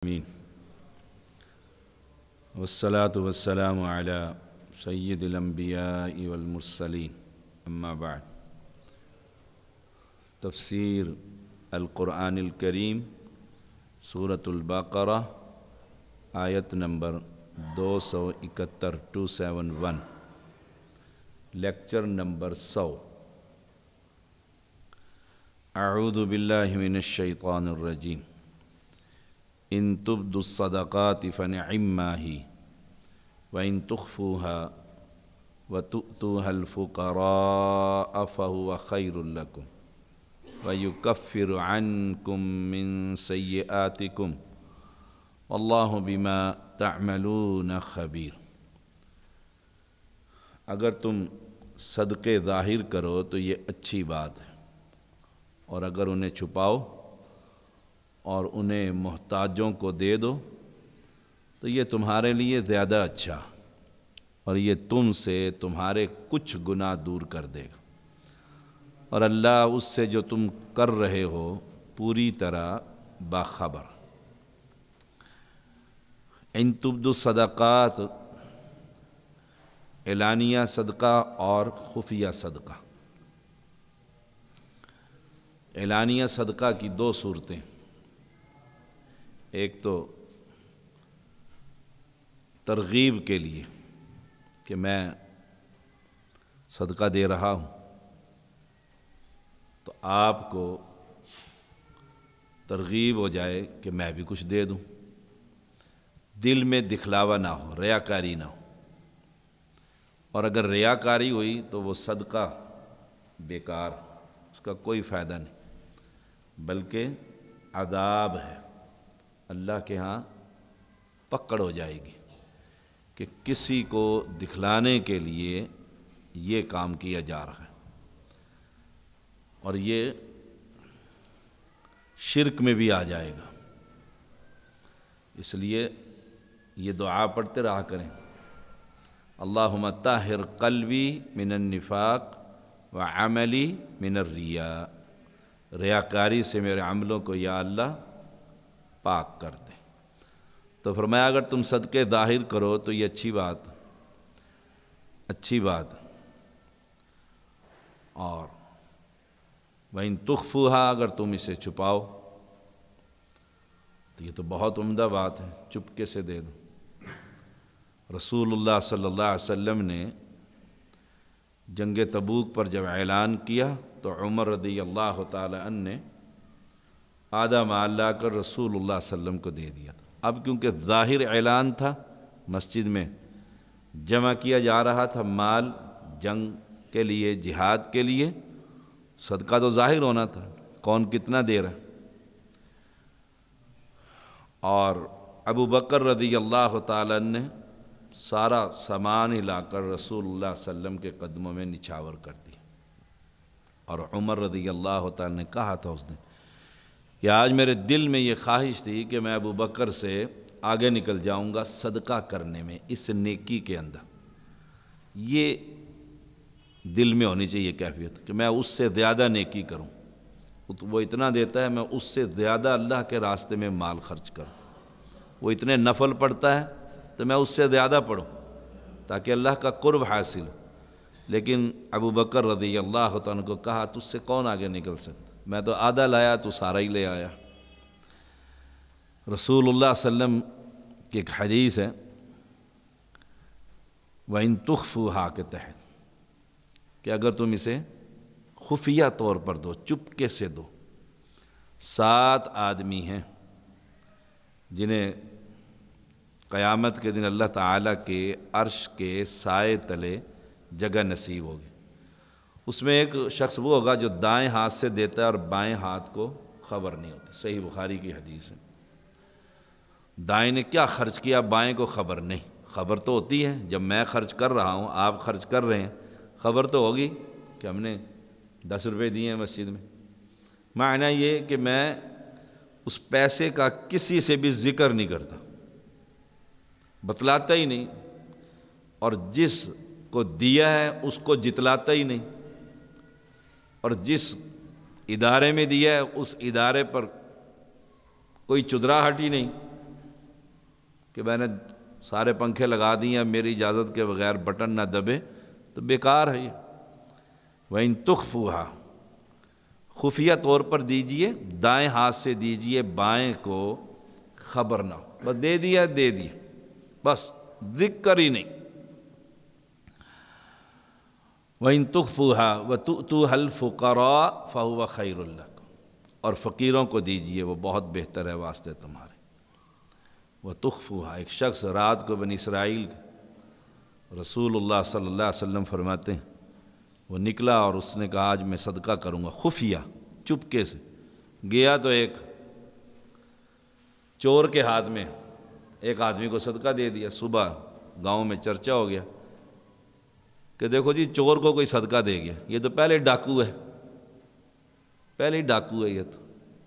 آمین والصلاة والسلام على سید الانبیاء والمرسلین اما بعد تفسیر القرآن الکریم سورۃ البقرہ آیت نمبر 271 271 لیکچر نمبر 100 اعوذ باللہ من الشیطان الرجیم ان تبدوا الصدقات فنعما هی وان تخفوها وتؤتوها الفقراء فهو خیر لکم ویکفر عنکم من سیئاتکم واللہ بما تعملون خبیر۔ اگر تم صدقے ظاہر کرو تو یہ اچھی بات ہے، اور اگر انہیں چھپاؤ اور انہیں محتاجوں کو دے دو تو یہ تمہارے لیے زیادہ اچھا، اور یہ تم سے تمہارے کچھ گناہ دور کر دے گا، اور اللہ اس سے جو تم کر رہے ہو پوری طرح باخبر۔ ان تبدوا الصدقات اعلانیہ صدقہ اور خفیہ صدقہ۔ اعلانیہ صدقہ کی دو صورتیں، ایک تو ترغیب کے لیے کہ میں صدقہ دے رہا ہوں، تو آپ کو ترغیب ہو جائے کہ میں بھی کچھ دے دوں، دل میں دکھلاوا نہ ہو، ریاکاری نہ ہو، اور اگر ریاکاری ہوئی تو وہ صدقہ بیکار، اس کا کوئی فائدہ نہیں، بلکہ عذاب ہے، اللہ کے ہاں پکڑ ہو جائے گی کہ کسی کو دکھلانے کے لیے یہ کام کیا جا رہا ہے، اور یہ شرک میں بھی آ جائے گا۔ اس لیے یہ دعا پڑھتے رہا کریں، اللہم طہر قلبی من النفاق وعملی من الریاء، ریاکاری سے میرے عملوں کو یا اللہ پاک کر دے۔ تو فرمایا اگر تم صدقے ظاہر کرو تو یہ اچھی بات، اور وَإِن تُخْفُوهَا، اگر تم اسے چھپاؤ تو یہ تو بہت عمدہ بات ہے، چپکے سے دے دو۔ رسول اللہ صلی اللہ علیہ وسلم نے جنگ تبوک پر جب اعلان کیا تو عمر رضی اللہ تعالی عنہ نے آدھا مال لا کر رسول اللہ صلی اللہ علیہ وسلم کو دے دیا تھا۔ اب کیونکہ ظاہر اعلان تھا، مسجد میں جمع کیا جا رہا تھا مال جنگ کے لیے، جہاد کے لیے، صدقہ تو ظاہر ہونا تھا، کون کتنا دے رہا ہے۔ اور ابو بکر رضی اللہ تعالیٰ نے سارا سامان ہی لا کر رسول اللہ صلی اللہ علیہ وسلم کے قدموں میں نچھاور کر دیا، اور عمر رضی اللہ تعالیٰ نے کہا تھا اس دن کہ آج میرے دل میں یہ خواہش تھی کہ میں ابو بکر سے آگے نکل جاؤں گا صدقہ کرنے میں، اس نیکی کے اندر۔ یہ دل میں ہونی چاہیے کیفیت کہ میں اس سے زیادہ نیکی کروں، وہ اتنا دیتا ہے میں اس سے زیادہ اللہ کے راستے میں مال خرچ کروں، وہ اتنے نفل پڑھتا ہے تو میں اس سے زیادہ پڑھوں تاکہ اللہ کا قرب حاصل ہو۔ لیکن ابو بکر رضی اللہ عنہ کو کہا تجھ سے کون آگے نکل سکتا، میں تو آدھا لایا تو سارا ہی لے آیا۔ رسول اللہ صلی اللہ علیہ وسلم کی ایک حدیث ہے وَإِن تُخْفُوهَا کے تحت کہ اگر تم اسے خفیہ طور پر دو، چپکے سے دو۔ 7 آدمی ہیں جنہیں قیامت کے دن اللہ تعالیٰ کے عرش کے سائے تلے جگہ نصیب ہوگی۔ اس میں ایک شخص وہ ہوگا جو دائیں ہاتھ سے دیتا ہے اور بائیں ہاتھ کو خبر نہیں ہوتی، صحیح بخاری کی حدیث ہے۔ دائیں نے کیا خرچ کیا، بائیں کو خبر نہیں، خبر تو ہوتی ہے جب میں خرچ کر رہا ہوں، آپ خرچ کر رہے ہیں، خبر تو ہوگی کہ ہم نے 10 روپے دیے ہیں مسجد میں۔ معنی یہ کہ میں اس پیسے کا کسی سے بھی ذکر نہیں کرتا، بتلاتا ہی نہیں، اور جس کو دیا ہے اس کو جتلاتا ہی نہیں، اور جس ادارے میں دیا ہے اس ادارے پر کوئی چدراہٹ ہی نہیں کہ میں نے سارے پنکھے لگا دیے ہیں، میری اجازت کے بغیر بٹن نہ دبے تو بیکار ہے یہ۔ وَإِن تُخْفُوهَا، خفیہ طور پر دیجئے، دائیں ہاتھ سے دیجئے، بائیں کو خبر نہ ہو، بس دے دیا بس ذکر ہی نہیں۔ وَإِن تُخْفُوهَا وَتُؤْتُوهَا الْفُقَرَاءَ فَهُوَ خَيْرٌ لَكُمْ، اور فقیروں کو دیجئے، وہ بہت بہتر ہے واسطے تمہارے۔ وَتُخْفُوهَا، ایک شخص رات کو بنی اسرائیل رسول اللہ صلی اللہ علیہ وسلم فرماتے ہیں وہ نکلا اور اس نے کہا آج میں صدقہ کروں گا، خفیہ چپکے سے گیا تو ایک چور کے ہاتھ میں ایک آدمی کو صدقہ دے دیا۔ صبح گاؤں میں چرچا ہو گیا کہ دیکھو جی چور کو کوئی صدقہ دے گیا، یہ تو پہلے ڈاکو ہے، یہ تو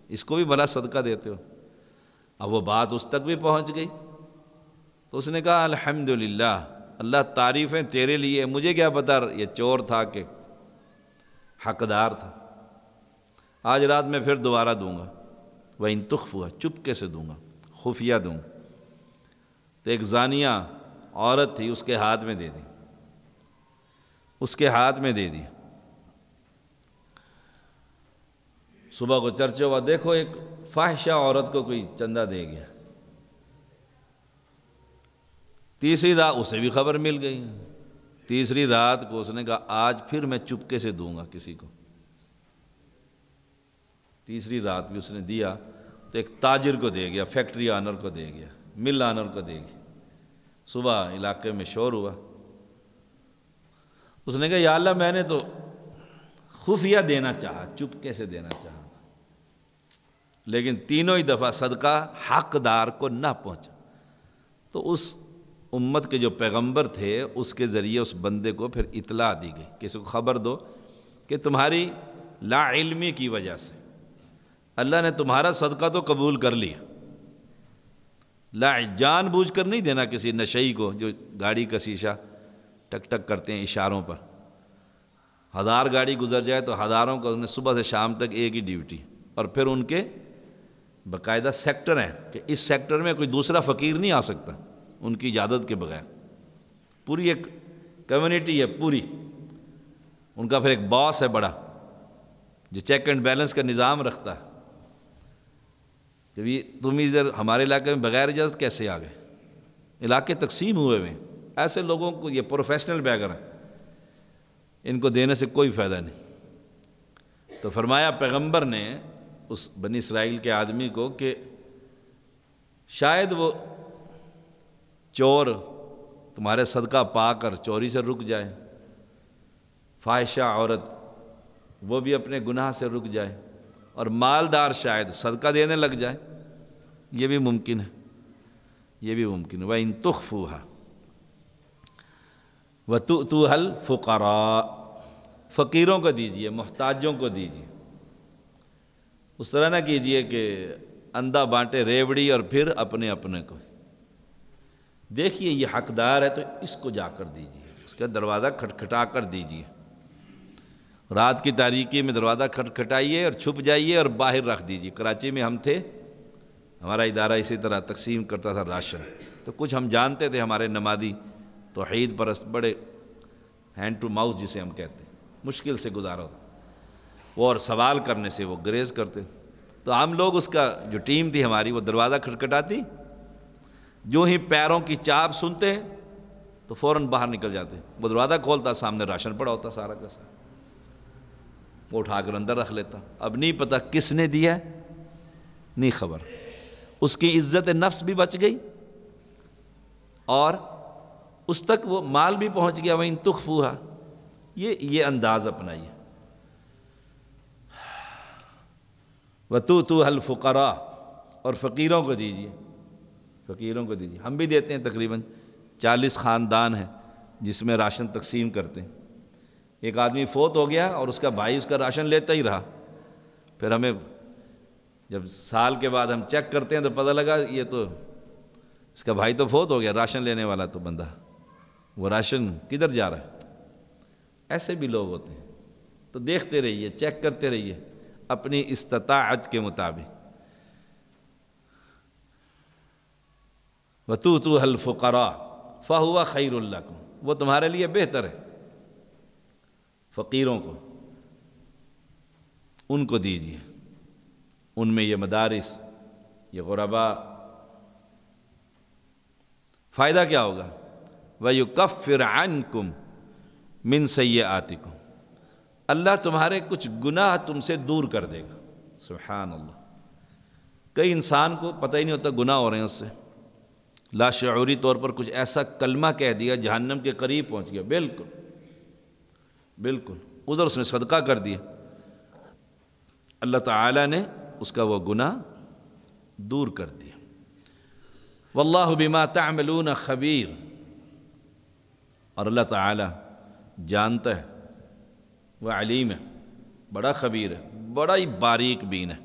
اس کو بھی بھلا صدقہ دیتے ہو۔ اب وہ بات اس تک بھی پہنچ گئی تو اس نے کہا الحمدللہ، اللہ تعریفیں تیرے لیے، مجھے کیا پتا یہ چور تھا کہ حقدار تھا، آج رات میں پھر دوبارہ دوں گا۔ وَإِن تُخْفُوهَا، چپکے سے دوں گا، خفیہ دوں گا۔ تو ایک زانیہ عورت تھی، اس کے ہاتھ میں دے دی، صبح کو چرچا ہوا، دیکھو ایک فاحشہ عورت کو کوئی چندہ دے گیا۔ تیسری رات اسے بھی خبر مل گئی، تیسری رات کو اس نے کہا آج پھر میں چپکے سے دوں گا کسی کو۔ تیسری رات بھی اس نے دیا تو ایک تاجر کو دے گیا، فیکٹری آنر کو دے گیا، مل آنر کو دے گیا۔ صبح علاقے میں شور ہوا، اس نے کہا یا اللہ میں نے تو خفیہ دینا چاہا، چپکے سے دینا چاہا، لیکن تینوں ہی دفعہ صدقہ حقدار کو نہ پہنچا۔ تو اس امت کے جو پیغمبر تھے اس کے ذریعے اس بندے کو پھر اطلاع دی گئی، کسی کو خبر دو کہ تمہاری لا علمی کی وجہ سے اللہ نے تمہارا صدقہ تو قبول کر لیا، جان بوجھ کر نہیں دینا کسی نشئی کو جو گاڑی کا شیشہ ٹک ٹک کرتے ہیں اشاروں پر۔ 1000 گاڑی گزر جائے تو ہزاروں کو انہیں صبح سے شام تک ایک ہی ڈیوٹی، اور پھر ان کے باقاعدہ سیکٹر ہیں کہ اس سیکٹر میں کوئی دوسرا فقیر نہیں آ سکتا ان کی اجازت کے بغیر، پوری ایک کمیونٹی ہے پوری، ان کا پھر ایک باس ہے بڑا جو چیک اینڈ بیلنس کا نظام رکھتا ہے کہ تم ادھر ہمارے علاقے میں بغیر اجازت کیسے آ گئے، علاقے تقسیم ہوئے ہوئے، ایسے لوگوں کو یہ پروفیشنل بیگر ہیں، ان کو دینے سے کوئی فائدہ نہیں۔ تو فرمایا پیغمبر نے اس بنی اسرائیل کے آدمی کو کہ شاید وہ چور تمہارے صدقہ پا کر چوری سے رک جائے، فاحشہ عورت وہ بھی اپنے گناہ سے رک جائے، اور مالدار شاید صدقہ دینے لگ جائے، یہ بھی ممکن ہے، وَإِن تُخْفُوهَا وَتُؤْتُوهَا الْفُقَرَاءَ، فقیروں کو دیجئے، محتاجوں کو دیجئے، اس طرح نہ کیجئے کہ اندھا بانٹے ریوڑی اور پھر اپنے کو۔ دیکھیے یہ حقدار ہے تو اس کو جا کر دیجئے، اس کا دروازہ کھٹکھٹا کر دیجئے، رات کی تاریکی میں دروازہ کھٹکھٹائیے اور چھپ جائیے اور باہر رکھ دیجئے۔ کراچی میں ہم تھے، ہمارا ادارہ اسی طرح تقسیم کرتا تھا راشن، تو کچھ ہم جانتے تھے ہمارے نمازی توحید پرست بڑے ہینڈ ٹو ماؤتھ جسے ہم کہتے ہیں، مشکل سے گزارا ہوتا، وہ اور سوال کرنے سے وہ گریز کرتے، تو ہم لوگ اس کا جو ٹیم تھی ہماری وہ دروازہ کھٹکھٹاتی، جو ہی پیروں کی چاپ سنتے تو فوراً باہر نکل جاتے، وہ دروازہ کھولتا سامنے راشن پڑا ہوتا سارا کا سارا، وہ اٹھا کر اندر رکھ لیتا، اب نہیں پتہ کس نے دیا، نہیں خبر، اس کی عزت نفس بھی بچ گئی اور اس تک وہ مال بھی پہنچ گیا۔ وَإِن تُخْفُوهَا، یہ انداز اپنائیے۔ وَتُؤْتُوهَا الْفُقَرَاءَ، اور فقیروں کو دیجیے، ہم بھی دیتے ہیں، تقریباً 40 خاندان ہیں جس میں راشن تقسیم کرتے ہیں۔ ایک آدمی فوت ہو گیا اور اس کا بھائی اس کا راشن لیتا ہی رہا، پھر ہمیں جب سال کے بعد ہم چیک کرتے ہیں تو پتہ لگا یہ تو اس کا بھائی تو فوت ہو گیا، راشن لینے والا تو بندہ، وہ راشن کدھر جا رہا ہے؟ ایسے بھی لوگ ہوتے ہیں، تو دیکھتے رہیے، چیک کرتے رہیے اپنی استطاعت کے مطابق۔ وَتُؤْتُوهَا الْفُقَرَاءَ فَهُوَ خَيْرٌ لَكُمْ، وہ تمہارے لیے بہتر ہے، فقیروں کو ان کو دیجیے، ان میں یہ مدارس، یہ غرباء، فائدہ کیا ہوگا؟ وَيُكَفِّرْ عَنْكُمْ مِنْ سَيِّئَاتِكُمْ، اللہ تمہارے کچھ گناہ تم سے دور کر دے گا۔ سبحان اللہ، کئی انسان کو پتہ ہی نہیں ہوتا گناہ ہو رہے ہیں، اس سے لاشعوری طور پر کچھ ایسا کلمہ کہہ دیا جہنم کے قریب پہنچ گیا، بالکل ادھر اس نے صدقہ کر دیا، اللہ تعالیٰ نے اس کا وہ گناہ دور کر دیا۔ واللہ بما تعملون خبیر، اور اللہ تعالیٰ جانتا ہے، وہ علیم ہے، بڑا خبیر ہے، بڑا ہی باریک بین ہے،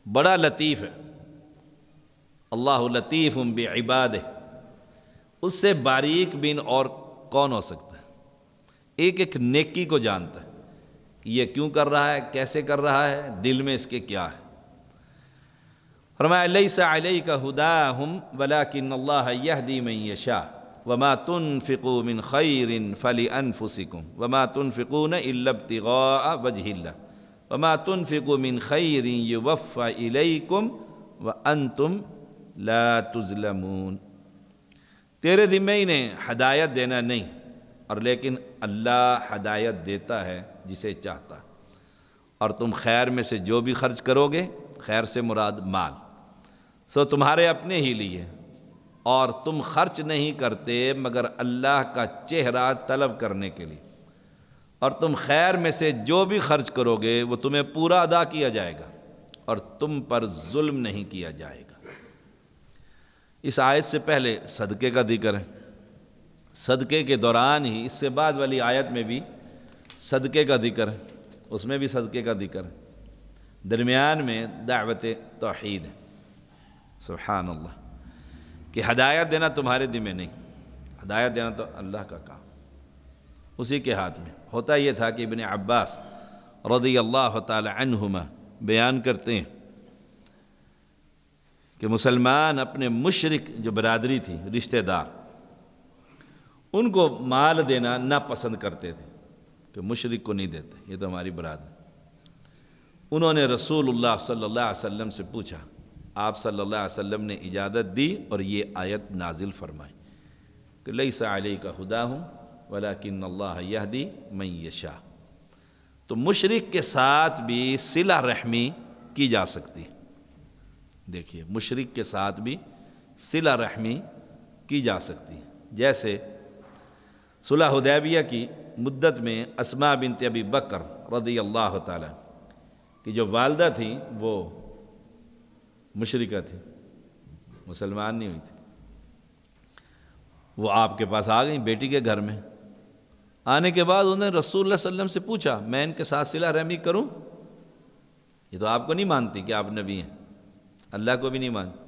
بڑا لطیف ہے۔ اللہ لطیف بعبادہ، اس سے باریک بین اور کون ہو سکتا ہے؟ ایک ایک نیکی کو جانتا ہے کہ یہ کیوں کر رہا ہے، کیسے کر رہا ہے، دل میں اس کے کیا ہے۔ فرمایا لیس علیک ہداہم ولکن اللہ یہدی من یشاء وما تنفقوا من خیر فلانفسکم وما تنفقون الا ابتغاء وجہ اللہ وما تنفقوا من خیر یوفى الیکم وانتم لا تظلمون، تیرے ذمہ ہی نے ہدایت دینا نہیں، اور لیکن اللہ ہدایت دیتا ہے جسے چاہتا، اور تم خیر میں سے جو بھی خرچ کرو گے، خیر سے مراد مال، سو تمہارے اپنے ہی لیے، اور تم خرچ نہیں کرتے مگر اللہ کا چہرہ طلب کرنے کے لیے، اور تم خیر میں سے جو بھی خرچ کرو گے وہ تمہیں پورا ادا کیا جائے گا، اور تم پر ظلم نہیں کیا جائے گا۔ اس آیت سے پہلے صدقے کا ذکر ہے، صدقے کے دوران ہی اس سے بعد والی آیت میں بھی صدقے کا ذکر ہے، اس میں بھی صدقے کا ذکر ہے، درمیان میں دعوت توحید ہے۔ سبحان اللہ، کہ ہدایت دینا تمہارے ذمہ نہیں، ہدایت دینا تو اللہ کا کام، اسی کے ہاتھ میں۔ ہوتا یہ تھا کہ ابن عباس رضی اللہ تعالی عنہما بیان کرتے ہیں کہ مسلمان اپنے مشرک جو برادری تھی، رشتہ دار، ان کو مال دینا ناپسند کرتے تھے کہ مشرک کو نہیں دیتے، یہ تو ہماری برادری۔ انہوں نے رسول اللہ صلی اللہ علیہ وسلم سے پوچھا، آپ صلی اللہ علیہ وسلم نے اجازت دی اور یہ آیت نازل فرمائی کہ لیس علیک ہداہم ولکن اللہ یہدی من یشاء، تو مشرک کے ساتھ بھی صلہ رحمی کی جا سکتی ہے۔ دیکھیے، مشرک کے ساتھ بھی صلہ رحمی کی جا سکتی ہے، جیسے صلح حدیبیہ کی مدت میں اسماء بنت ابی بکر رضی اللہ تعالی کی جو والدہ تھیں وہ مشرکہ تھی، مسلمان نہیں ہوئی تھی، وہ آپ کے پاس آ گئیں بیٹی کے گھر میں۔ آنے کے بعد انہوں نے رسول اللہ صلی اللہ علیہ وسلم سے پوچھا، میں ان کے ساتھ صلہ رحمی کروں؟ یہ تو آپ کو نہیں مانتی کہ آپ نبی ہیں، اللہ کو بھی نہیں مانتی۔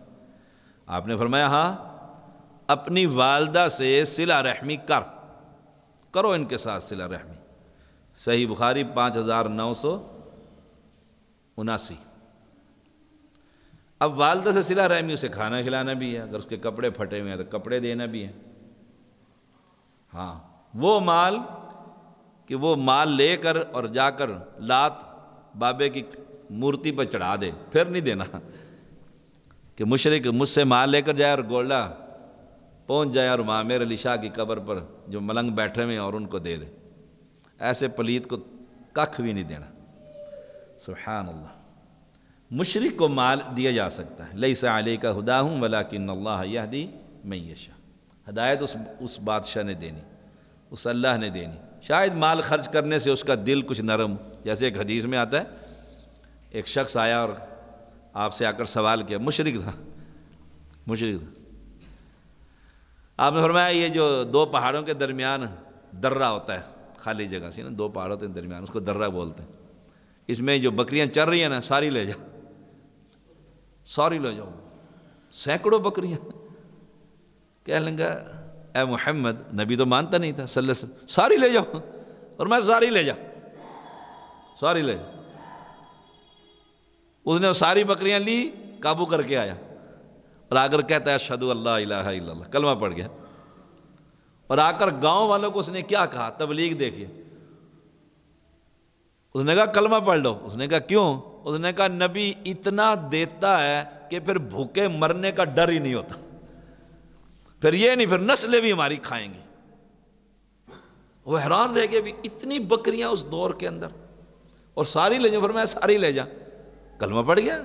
آپ نے فرمایا ہاں، اپنی والدہ سے صلہ رحمی کرو ان کے ساتھ صلہ رحمی۔ صحیح بخاری 5979۔ اب والدہ سے صلہ رحمی، اسے کھانا کھلانا بھی ہے، اگر اس کے کپڑے پھٹے ہوئے ہیں تو کپڑے دینا بھی ہے۔ ہاں، وہ مال لے کر اور جا کر لات بابے کی مورتی پر چڑھا دے، پھر نہیں دینا کہ مشرک مجھ سے مال لے کر جائے اور گولڈا پہنچ جائے اور معمر علی شاہ کی قبر پر جو ملنگ بیٹھے ہوئے ہیں اور ان کو دے دے، ایسے پلیت کو ککھ بھی نہیں دینا۔ سبحان اللہ، مشرک کو مال دیا جا سکتا ہے۔ لیس علیک ہداہم ولکن اللہ یہدی من یشاء، ہدایت اس بادشاہ نے دینی، اس اللہ نے دینی۔ شاید مال خرچ کرنے سے اس کا دل کچھ نرم، جیسے ایک حدیث میں آتا ہے، ایک شخص آیا اور آپ سے آ کر سوال کیا، مشرک تھا۔ آپ نے فرمایا یہ جو دو پہاڑوں کے درمیان درہ ہوتا ہے، خالی جگہ سی نا، دو پہاڑوں کے درمیان، اس کو درہ بولتے ہیں، اس میں جو بکریاں چر رہی ہیں نا، ساری لے جاؤ، ساری لے جاؤ، سینکڑوں بکریاں۔ کہنے لگا اے محمد، نبی تو مانتا نہیں تھا صلی اللہ علیہ وسلم، ساری لے جاؤ، اور میں ساری لے جاؤ، ساری لے جاؤ۔ اس نے وہ ساری بکریاں لی، قابو کر کے آیا، اور آ کر کہتا ہے اشہد اللہ الہ الا اللہ، کلمہ پڑھ گیا، اور آ کر گاؤں والوں کو اس نے کیا کہا، تبلیغ دیکھیے، اس نے کہا کلمہ پڑھ لو، اس نے کہا کیوں، اس نے کہا نبی اتنا دیتا ہے کہ پھر بھوکے مرنے کا ڈر ہی نہیں ہوتا، پھر یہ نہیں، پھر نسلیں بھی ہماری کھائیں گی۔ وہ حیران رہ گئے، بھی اتنی بکریاں اس دور کے اندر، اور ساری لے جاؤ، فرمایا ساری لے جا، کلمہ پڑھ گیا،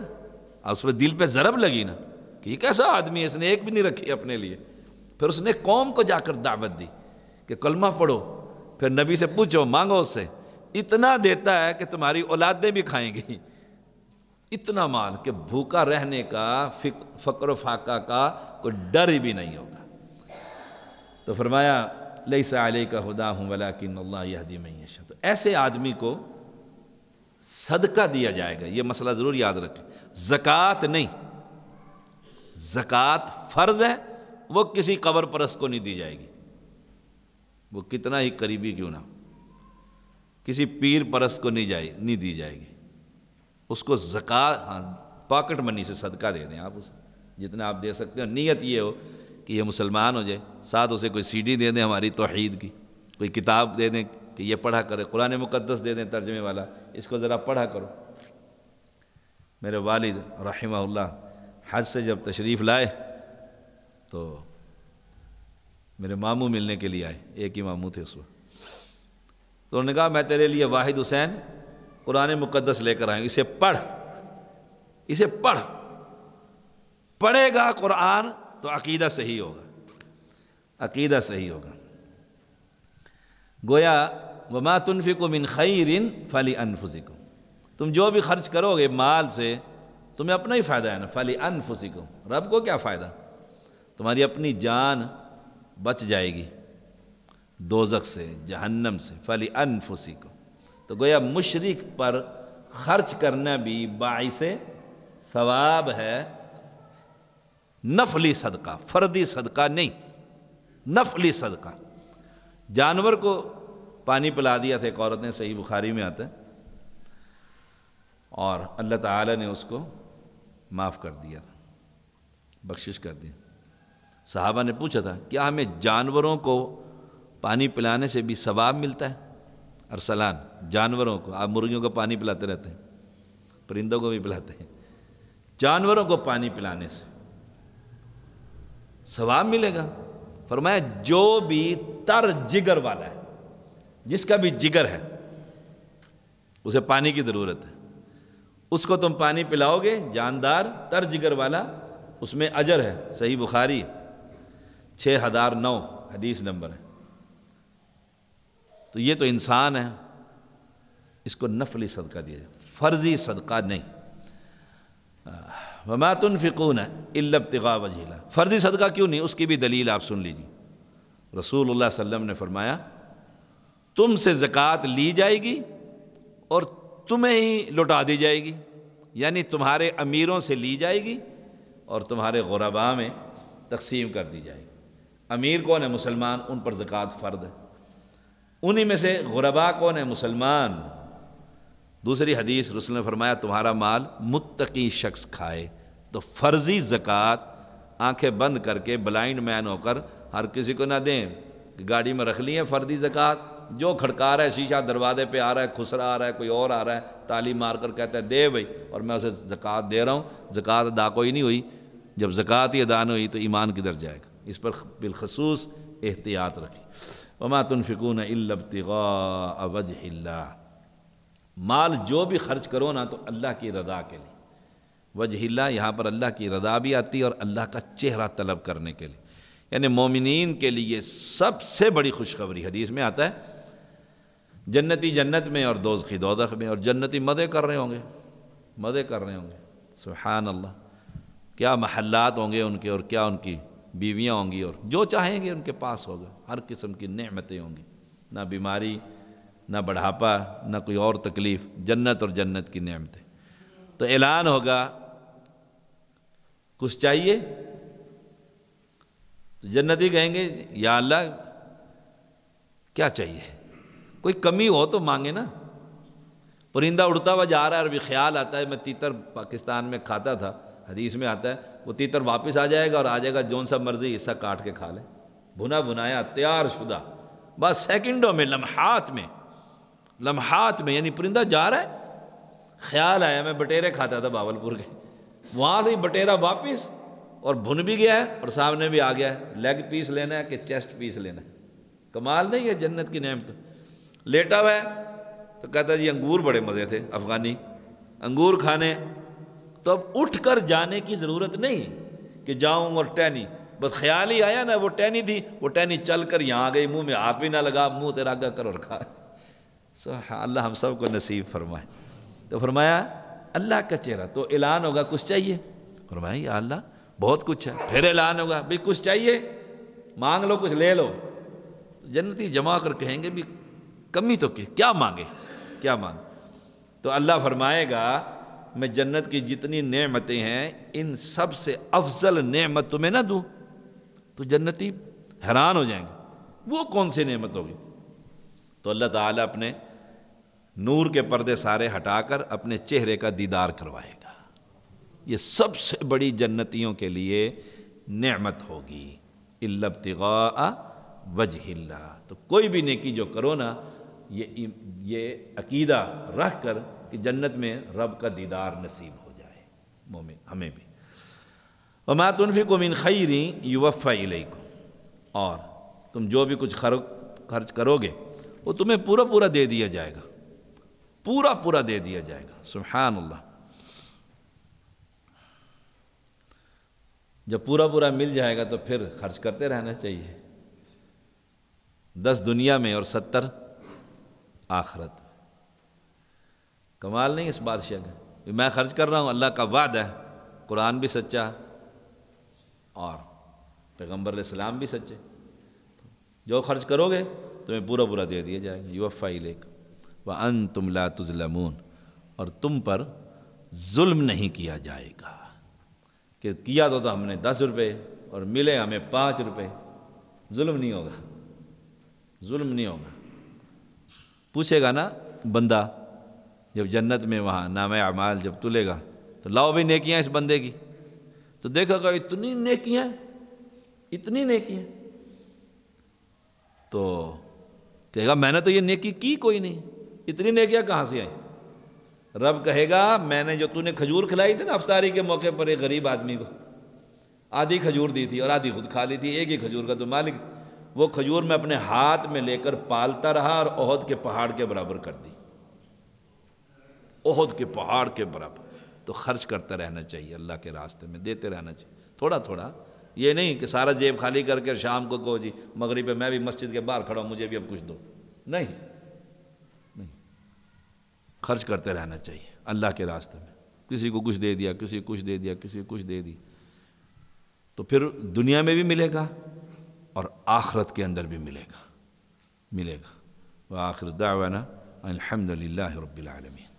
اس پہ دل پہ ضرب لگی نا کہ یہ کیسا آدمی ہے، اس نے ایک بھی نہیں رکھی اپنے لیے۔ پھر اس نے قوم کو جا کر دعوت دی کہ کلمہ پڑھو، پھر نبی سے پوچھو، مانگو اس سے، اتنا دیتا ہے کہ تمہاری اولادیں بھی کھائیں گی، اتنا مال کہ بھوکا رہنے کا، فقر و فاقہ کا کوئی ڈر ہی بھی نہیں ہوگا۔ تو فرمایا لیس علیک ھداھم ولکن اللہ یہدی من یشاء، تو ایسے آدمی کو صدقہ دیا جائے گا، یہ مسئلہ ضرور یاد رکھیں، زکوٰۃ نہیں، زکوٰۃ فرض ہے، وہ کسی قبر پرست کو نہیں دی جائے گی، وہ کتنا ہی قریبی کیوں نہ، کسی پیر پرست کو نہیں دی جائے گی، اس کو زکوٰۃ، ہاں پاکٹ منی سے صدقہ دے دیں آپ اسے، جتنا آپ دے سکتے ہو، نیت یہ ہو کہ یہ مسلمان ہو جائے، ساتھ اسے کوئی CD دے دیں ہماری توحید کی، کوئی کتاب دے دیں کہ یہ پڑھا کرے، قرآن مقدس دے دیں ترجمے والا، اس کو ذرا پڑھا کرو۔ میرے والد رحمہ اللہ حج سے جب تشریف لائے تو میرے ماموں ملنے کے لیے آئے، ایک ہی ماموں تھے اس وقت، تو انہوں نے کہا میں تیرے لیے واحد حسین قرآن مقدس لے کر آئیں، اسے پڑھ، اسے پڑھ، پڑھے گا قرآن تو عقیدہ صحیح ہوگا، عقیدہ صحیح ہوگا۔ گویا وما تنفقوا من خیر فلانفسکم، تم جو بھی خرچ کرو گے مال سے تمہیں اپنا ہی فائدہ ہے نا، فلانفسکم، رب کو کیا فائدہ، تمہاری اپنی جان بچ جائے گی دوزخ سے، جہنم سے، فلانفسکم۔ تو گویا مشرک پر خرچ کرنا بھی باعث ثواب ہے، نفلی صدقہ، فردی صدقہ نہیں، نفلی صدقہ۔ جانور کو پانی پلا دیا تھا ایک عورت نے، صحیح بخاری میں آتا ہے، اور اللہ تعالی نے اس کو معاف کر دیا تھا، بخشش کر دی۔ صحابہ نے پوچھا تھا کیا ہمیں جانوروں کو پانی پلانے سے بھی ثواب ملتا ہے؟ ارسلان، جانوروں کو، آپ مرغیوں کو پانی پلاتے رہتے ہیں، پرندوں کو بھی پلاتے ہیں، جانوروں کو پانی پلانے سے ثواب ملے گا؟ فرمایا جو بھی تر جگر والا ہے، جس کا بھی جگر ہے، اسے پانی کی ضرورت ہے، اس کو تم پانی پلاؤ گے، جاندار تر جگر والا، اس میں اجر ہے، صحیح بخاری 6009 حدیث نمبر ہے۔ تو یہ تو انسان ہے، اس کو نفلی صدقہ دیا جائے، فرضی صدقہ نہیں۔ وما تنفقون الا ابتغاء وجہ اللہ، فرضی صدقہ کیوں نہیں، اس کی بھی دلیل آپ سن لیجیے۔ رسول اللہ صلی اللہ علیہ وسلم نے فرمایا تم سے زکوٰۃ لی جائے گی اور تمہیں ہی لوٹا دی جائے گی، یعنی تمہارے امیروں سے لی جائے گی اور تمہارے غرباء میں تقسیم کر دی جائے گی۔ امیر کون ہے؟ مسلمان، ان پر زکوٰۃ فرض ہے، انہی میں سے غرباء کون ہے؟ مسلمان۔ دوسری حدیث رسول نے فرمایا تمہارا مال متقی شخص کھائے، تو فرضی زکوٰۃ آنکھیں بند کر کے بلائنڈ مین ہو کر ہر کسی کو نہ دیں کہ گاڑی میں رکھ لی ہے فردی زکوٰۃ، جو کھڑکا رہا ہے شیشہ دروازے پہ آ رہا ہے، خسرا آ رہا ہے، کوئی اور آ رہا ہے، تالی مار کر کہتا ہے دے بھائی، اور میں اسے زکوٰۃ دے رہا ہوں، زکوٰۃ ادا کوئی نہیں ہوئی، جب زکوٰۃ ہی ادا نہیں ہوئی تو ایمان کدھر جائے گا؟ اس پر بالخصوص احتیاط رکھی۔ وما تنفقون الا ابتغاء وجہ اللہ، مال جو بھی خرچ کرو نا تو اللہ کی رضا کے لیے، وجہ اللہ یہاں پر اللہ کی رضا بھی آتی ہے اور اللہ کا چہرہ طلب کرنے کے لیے، یعنی مومنین کے لیے سب سے بڑی خوشخبری حدیث میں آتا ہے جنتی جنت میں اور دوزخی دوزخ میں، اور جنتی مزے کر رہے ہوں گے، مزے کر رہے ہوں گے، سبحان اللہ، کیا محلات ہوں گے ان کے، اور کیا ان کی بیویاں ہوں گی، اور جو چاہیں گے ان کے پاس ہوگا، ہر قسم کی نعمتیں ہوں گی، نہ بیماری، نہ بڑھاپا، نہ کوئی اور تکلیف، جنت اور جنت کی نعمتیں۔ تو اعلان ہوگا کچھ چاہیے، جنتی کہیں گے یا اللہ کیا چاہیے، کوئی کمی ہو تو مانگے نا۔ پرندہ اڑتا ہوا جا رہا ہے اور بھی خیال آتا ہے، میں تیتر پاکستان میں کھاتا تھا، حدیث میں آتا ہے وہ تیتر واپس آ جائے گا اور آ جائے گا جون سا مرضی حصہ کاٹ کے کھا لے، بھنا بنایا تیار شدہ، بس سیکنڈوں میں، لمحات میں، یعنی پرندہ جا رہا ہے، خیال آیا میں بٹیرے کھاتا تھا باولپور کے، وہاں سے ہی بٹیرا واپس اور بھن بھی گیا ہے اور سامنے بھی آ گیا ہے، لیگ پیس لینا ہے کہ چیسٹ پیس لینا ہے، کمال نہیں ہے جنت کی نعمت۔ لیٹا ہوا ہے تو کہتا جی انگور بڑے مزے تھے افغانی، انگور کھانے، تو اب اٹھ کر جانے کی ضرورت نہیں کہ جاؤں اور ٹہنی، بس خیال ہی آیا نا، وہ ٹہنی تھی، وہ ٹہنی چل کر یہاں آ گئی، منہ میں ہاتھ بھی نہ لگا، منہ تیرا آگا کر اور کھا۔ سبحان اللہ، ہم سب کو نصیب فرمائے۔ تو فرمایا اللہ کا چہرہ، تو اعلان ہوگا کچھ چاہیے، فرمایا یا اللہ بہت کچھ ہے، پھر اعلان ہوگا بھی کچھ چاہیے، مانگ لو کچھ لے لو، جنتی جمع کر کہیں گے بھی کمی تو کیا مانگے، کیا مانگے؟ تو اللہ فرمائے گا میں جنت کی جتنی نعمتیں ہیں ان سب سے افضل نعمت تمہیں نہ دوں؟ تو جنتی حیران ہو جائیں گے وہ کون سی نعمت ہوگی؟ تو اللہ تعالیٰ اپنے نور کے پردے سارے ہٹا کر اپنے چہرے کا دیدار کروائے گا، یہ سب سے بڑی جنتیوں کے لیے نعمت ہوگی، الا ابتغاء وجہ اللہ۔ تو کوئی بھی نیکی جو کرو نا، یہ عقیدہ رکھ کر کہ جنت میں رب کا دیدار نصیب ہو جائے مومن ہمیں بھی۔ وما تنفقوا من خیر یوفی الیکم، اور تم جو بھی کچھ خرچ کرو گے وہ تمہیں پورا پورا دے دیا جائے گا، پورا پورا دے دیا جائے گا۔ سبحان اللہ، جب پورا پورا مل جائے گا تو پھر خرچ کرتے رہنا چاہیے، 10 دنیا میں اور 70 آخرت۔ کمال نہیں اس بادشاہ کا، میں خرچ کر رہا ہوں، اللہ کا وعدہ ہے، قرآن بھی سچا اور پیغمبر علیہ السلام بھی سچے، جو خرچ کرو گے تمہیں پورا پورا دے دیا جائے گا، یوفی الیکم وانتم لا تظلمون، اور تم پر ظلم نہیں کیا جائے گا، کہ کیا تو ہم نے 10 روپے اور ملے ہمیں 5 روپے، ظلم نہیں ہوگا، ظلم نہیں ہوگا۔ پوچھے گا نا بندہ جب جنت میں وہاں نامہ اعمال جب تلے گا تو لاؤ بھی نیکیاں اس بندے کی، تو دیکھا گا اتنی نیکیاں، اتنی نیکیاں، تو کہے گا میں نے تو یہ نیکی کی کوئی نہیں، اتنی نیکیاں کہاں سے آئیں؟ رب کہے گا میں نے جو تو نے کھجور کھلائی تھی نا افطاری کے موقع پر ایک غریب آدمی کو، آدھی کھجور دی تھی اور آدھی خود کھا لی تھی، ایک ہی کھجور کا تو مالک، وہ کھجور میں اپنے ہاتھ میں لے کر پالتا رہا اور احد کے پہاڑ کے برابر کر دی، احد کے پہاڑ کے برابر۔ تو خرچ کرتا رہنا چاہیے اللہ کے راستے میں، دیتے رہنا چاہیے تھوڑا تھوڑا، یہ نہیں کہ سارا جیب خالی کر کے شام کو کہو جی مغرب پہ میں بھی مسجد کے باہر کھڑا ہوں مجھے بھی اب کچھ دو، نہیں، خرچ کرتے رہنا چاہیے اللہ کے راستے میں، کسی کو کچھ دے دیا، کسی کو کچھ دے دیا، کسی کو کچھ دے دی، تو پھر دنیا میں بھی ملے گا اور آخرت کے اندر بھی ملے گا۔ وآخر دعوانا الحمد للہ رب العالمین۔